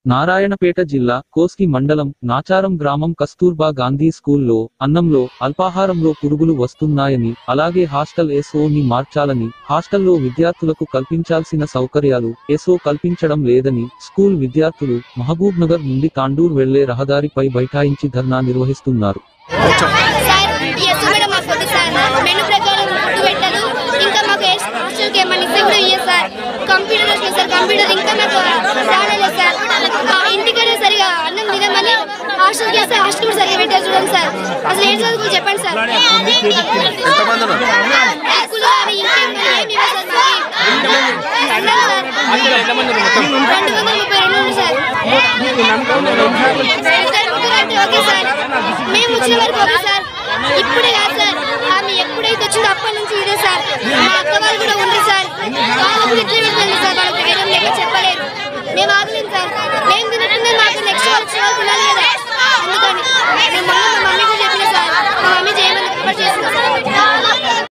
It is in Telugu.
నారాయణపేట జిల్లా కోస్గి మండలం నాచారం గ్రామం కస్తూర్బా గాంధీ స్కూల్లో అన్నంలో అల్పాహారంలో పురుగులు వస్తున్నాయని, అలాగే హాస్టల్ ఎస్ఓ ని మార్చాలని, హాస్టల్లో విద్యార్థులకు కల్పించాల్సిన సౌకర్యాలు ఎస్ఓ కల్పించడం లేదని స్కూల్ విద్యార్థులు మహబూబ్నగర్ నుండి తాండూర్ వెళ్లే రహదారిపై బైఠాయించి ధర్నా నిర్వహిస్తున్నారు. ఇంటికనే సరిగా అన్నం తినమని హాస్టల్ చేస్తే హాస్టల్ సరిగా పెట్టారు చూడండి సార్. అసలు ఏం చదువుకు చెప్పండి సార్. 232 సార్. ఓకే సార్, మేము వచ్చిన వరకు ఓకే సార్. ఇప్పుడే కాదు సార్, ఆమె ఎప్పుడైతే వచ్చిందో అప్పటి నుంచి ఇదే సార్. మా అక్క వాళ్ళు కూడా ఉంది సార్. వాళ్ళకు ఇట్లా వెళ్తుంది సార్, వాళ్ళకి ధైర్యం లేక చెప్పలేదు. మేము ఆగలేము సార్. మేము తినట్టుందే మాకు నెక్స్ట్ వచ్చే వాళ్ళు తినాలి కదా. అందుకని మేము మా మమ్మీ కూడా చెప్పిన సార్. మా మమ్మీ చేయమని ప్రిపేర్ చేసింది సార్.